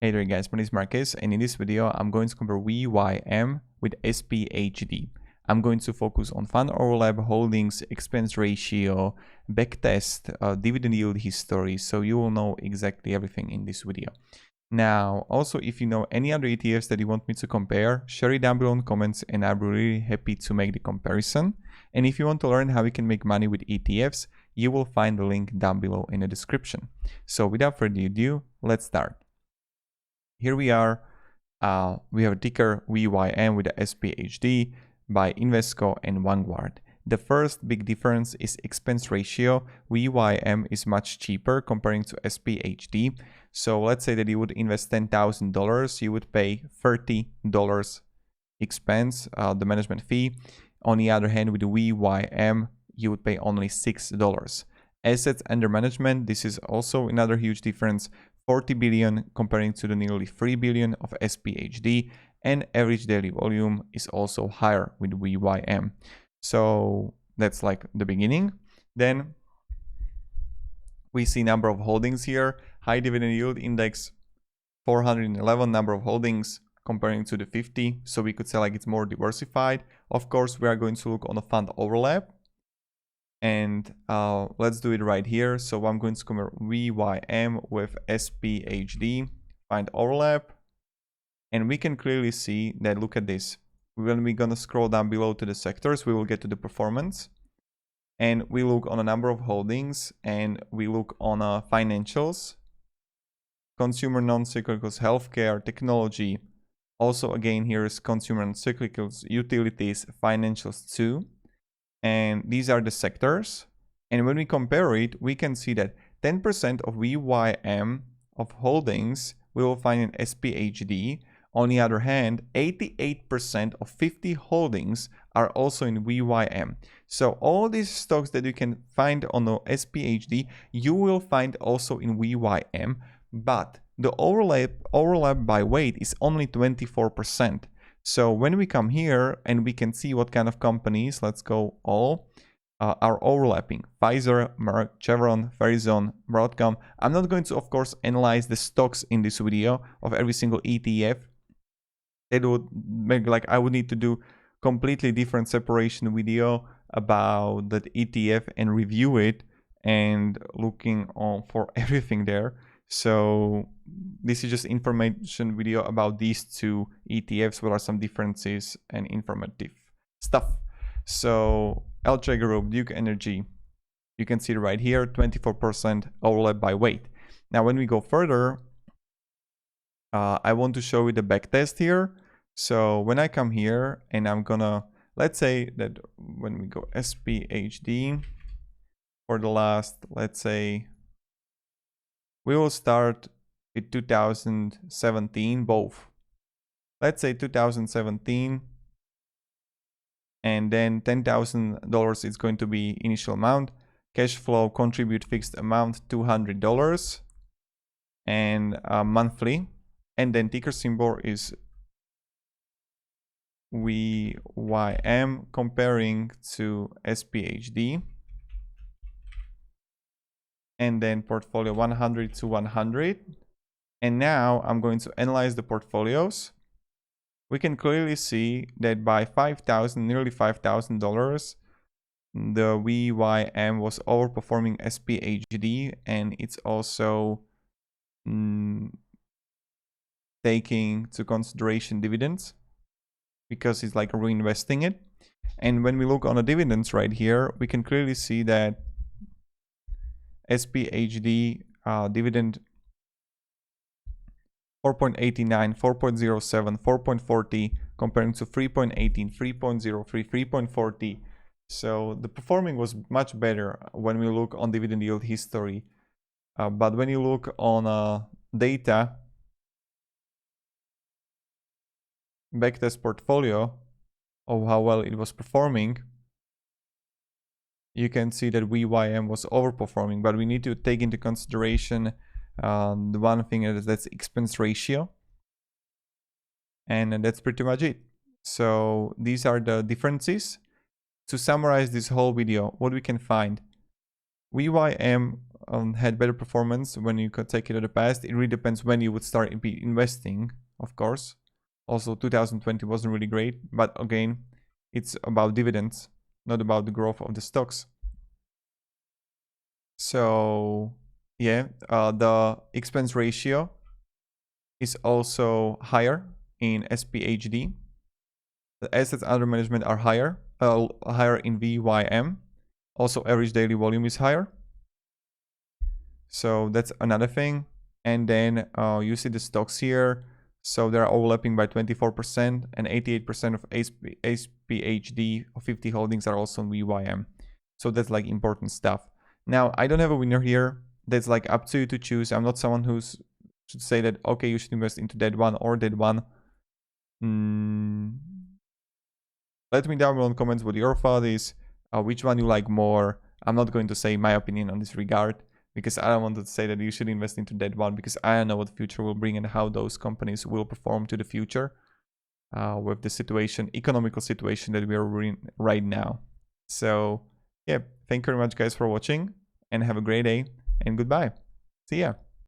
Hey there guys, my name is Marquez, and in this video I'm going to compare VYM with SPHD. I'm going to focus on fund overlap, holdings, expense ratio, backtest, dividend yield history, so you will know exactly everything in this video. Now, also if you know any other ETFs that you want me to compare, share it down below in comments and I'll be really happy to make the comparison. And if you want to learn how you can make money with ETFs, you will find the link down below in the description. So without further ado, let's start. Here we are, we have a ticker VYM with the SPHD by Invesco and Vanguard. The first big difference is expense ratio. VYM is much cheaper comparing to SPHD. So let's say that you would invest $10,000, you would pay $30 expense, the management fee. On the other hand, with the VYM, you would pay only $6. Assets under management, this is also another huge difference. 40 billion comparing to the nearly 3 billion of SPHD, and average daily volume is also higher with VYM. So that's like the beginning. Then we see number of holdings here, high dividend yield index 411 number of holdings comparing to the 50, so we could say like it's more diversified. Of course, we are going to look on the fund overlap. And let's do it right here. So I'm going to compare VYM with SPHD, find overlap. And we can clearly see that, look at this. When we're going to scroll down below to the sectors, we will get to the performance. And we look on a number of holdings and we look on financials, consumer non-cyclicals, healthcare, technology. Also, again, here is consumer non-cyclicals, utilities, financials too. And these are the sectors. And when we compare it, we can see that 10% of VYM of holdings we will find in SPHD. On the other hand, 88% of 50 holdings are also in VYM. So all these stocks that you can find on the SPHD, you will find also in VYM, but the overlap by weight is only 24%. So when we come here and we can see what kind of companies, let's go all, are overlapping. Pfizer, Merck, Chevron, Verizon, Broadcom. I'm not going to, of course, analyze the stocks in this video of every single ETF. It would make like I would need to do completely different separation video about that ETF and review it and looking on for everything there. So this is just information video about these two ETFs. What are some differences and informative stuff. So LTRA Group, Duke Energy, you can see it right here, 24% overlap by weight. Now when we go further, I want to show you the backtest here. So when I come here and I'm gonna, let's say that when we go SPHD for the last, let's say, we will start with 2017, both. Let's say 2017, and then $10,000 is going to be initial amount. Cash flow, contribute fixed amount, $200, and monthly. And then ticker symbol is VYM comparing to SPHD. And then portfolio 100 to 100. And now I'm going to analyze the portfolios. We can clearly see that by nearly $5,000, the VYM was overperforming SPHD, and it's also taking to consideration dividends because it's like reinvesting it. And when we look on the dividends right here, we can clearly see that SPHD dividend 4.89, 4.07, 4.40 comparing to 3.18, 3.03, 3.40. So the performing was much better when we look on dividend yield history. But when you look on data, backtest portfolio of how well it was performing, you can see that VYM was overperforming, but we need to take into consideration the one thing is that's expense ratio, and that's pretty much it. So these are the differences. To summarize this whole video, what we can find: VYM had better performance when you could take it to the past. It really depends when you would start investing, of course. Also, 2020 wasn't really great, but again, it's about dividends, not about the growth of the stocks. So yeah, the expense ratio is also higher in SPHD. The assets under management are higher in VYM. Also, average daily volume is higher. So that's another thing. And then you see the stocks here. So they're overlapping by 24%, and 88% of SPHD 50 holdings are also in VYM. So that's like important stuff. Now, I don't have a winner here. That's like up to you to choose. I'm not someone who should say that, okay, you should invest into that one or that one. Let me down below in the comments what your thought is, which one you like more. I'm not going to say my opinion on this regard, because I don't want to say that you should invest into that one, because I don't know what the future will bring and how those companies will perform to the future with the economical situation that we are in right now. So yeah, thank you very much guys for watching, and have a great day, and goodbye. See ya.